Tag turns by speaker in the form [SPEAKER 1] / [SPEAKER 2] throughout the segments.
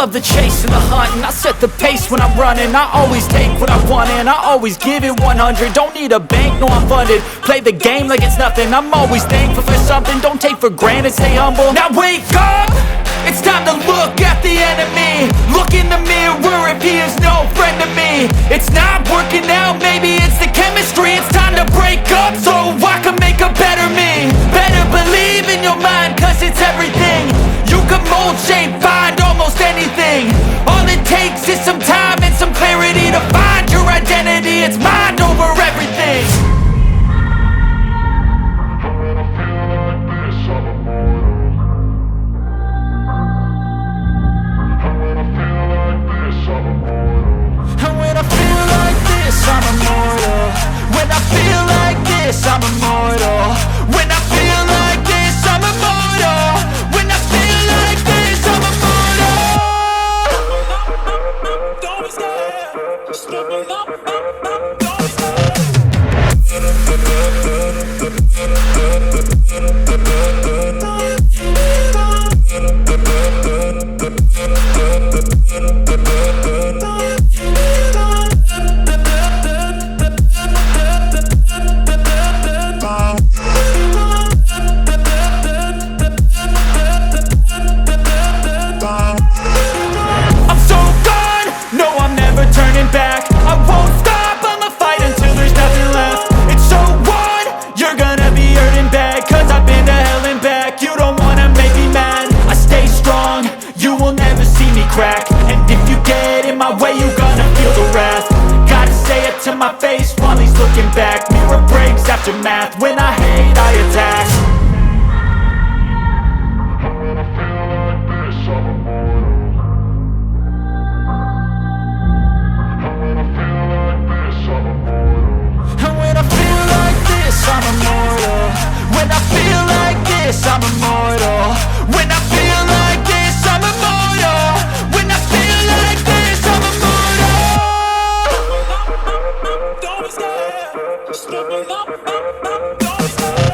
[SPEAKER 1] love the chase and the hunt, and I set the pace when I'm running. I always take what I want and I always give it 100. Don't need a bank, no I'm funded. Play the game like it's nothing. I'm always thankful for something. Don't take for granted, stay humble. Now wake up! It's time to look at the enemy. Look in the mirror if he is no friend to me. It's not working out, maybe it's the chemistry. It's time to break up so I can make a better me. Better believe in your mind, cause it's everything. You can mold, shape, find almost anything. All it takes is some time and some clarity to find your identity. It's mind over everything. I'm immortal. When I feel like this, I'm immortal. When I feel like this, I'm immortal. When I feel like this, I'm immortal. Don't be scared. Just open up. Don't be scared. Crack. And if you get in my way, you gonna feel the wrath. Gotta say it to my face while he's looking back. Mirror breaks after math. When I hate, I attack. When I feel like this, I'm immortal. When I feel like this, I'm immortal. And when I feel like this, I'm immortal. When I feel like this, I'm immortal. When I feel like this, I'm immortal. When I feel like this, I'm immortal. Don't be scared. Just open up. Don't be scared.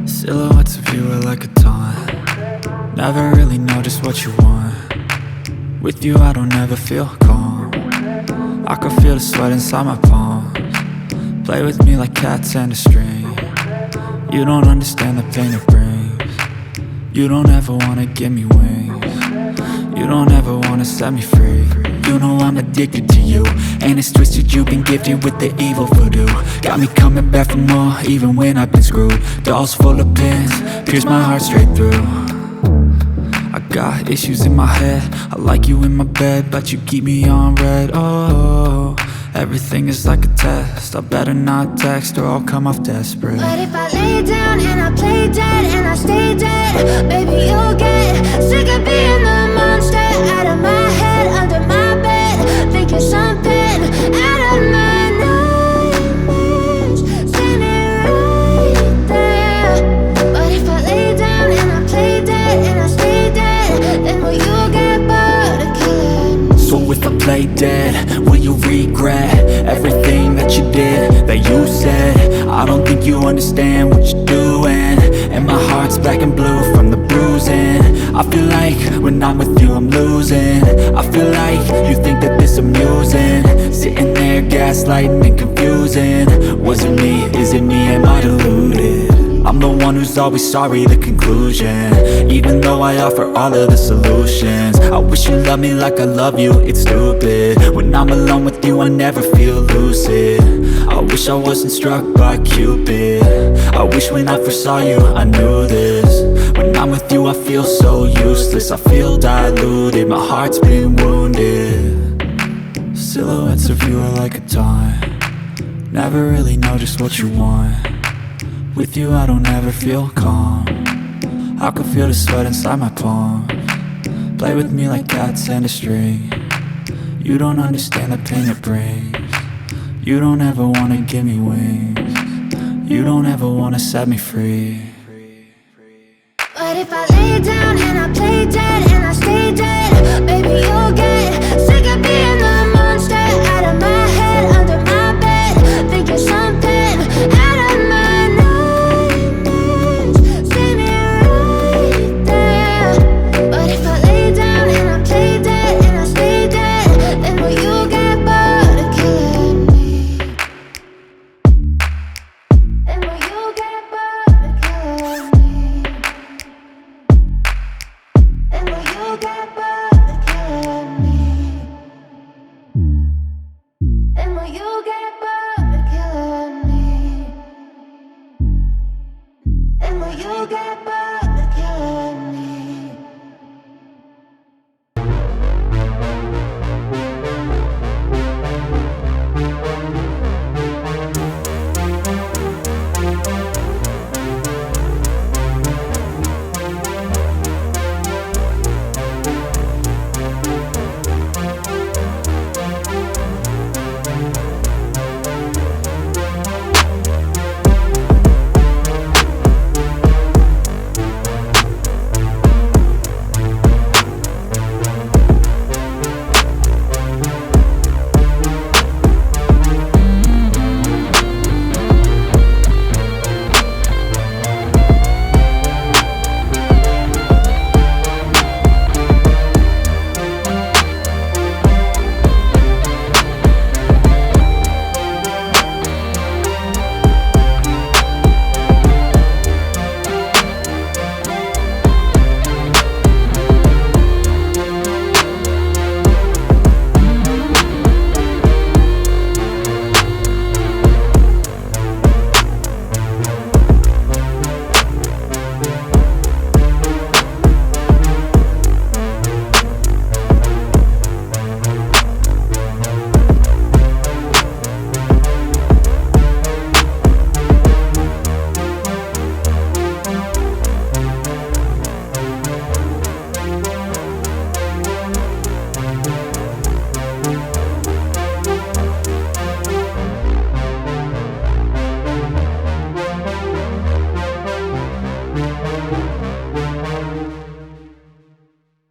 [SPEAKER 1] Silhouettes of you are like a taunt. Never really know just what you want. With you I don't ever feel calm. I can feel the sweat inside my palms. Play with me like cats and a string. You don't understand the pain it brings. You don't ever wanna give me wings. You don't ever wanna set me free. You know I'm addicted to you, and it's twisted, you've been gifted with the evil voodoo. Got me coming back for more, even when I've been screwed. Dolls full of pins, pierce my heart straight through. I got issues in my head, I like you in my bed, but you keep me on red. Oh, everything is like a test, I better not text or I'll come off desperate.
[SPEAKER 2] But if I lay down and I play dead and I stay dead, baby you'll get sick of being the monster out of my head, under my bed, thinking something out of my nightmares, standing right there. But if I lay down and I play dead and I stay dead, then will you get bored of killing me?
[SPEAKER 1] So if I play dead, will you regret everything that you did, that you said? I don't think you understand what you're doing, and my heart's black and blue from the bruising. I feel like when I'm with you I'm losing. I feel like you think that this amusing, sitting there gaslighting and confusing. Was it me? Is it me? Am I deluded? I'm the one who's always sorry, the conclusion. Even though I offer all of the solutions, I wish you loved me like I love you, it's stupid. When I'm alone with you I never feel lucid. I wish I wasn't struck by Cupid. I wish when I first saw you I knew this. When I'm with you I feel so useless, I feel diluted, my heart's been wounded. Silhouettes of you are like a taunt, never really know just what you want. With you I don't ever feel calm, I can feel the sweat inside my palms. Play with me like cats and a string. You don't understand the pain it brings. You don't ever wanna give me wings. You don't ever wanna set me free.
[SPEAKER 2] But if I lay down and I play dead and I stay dead,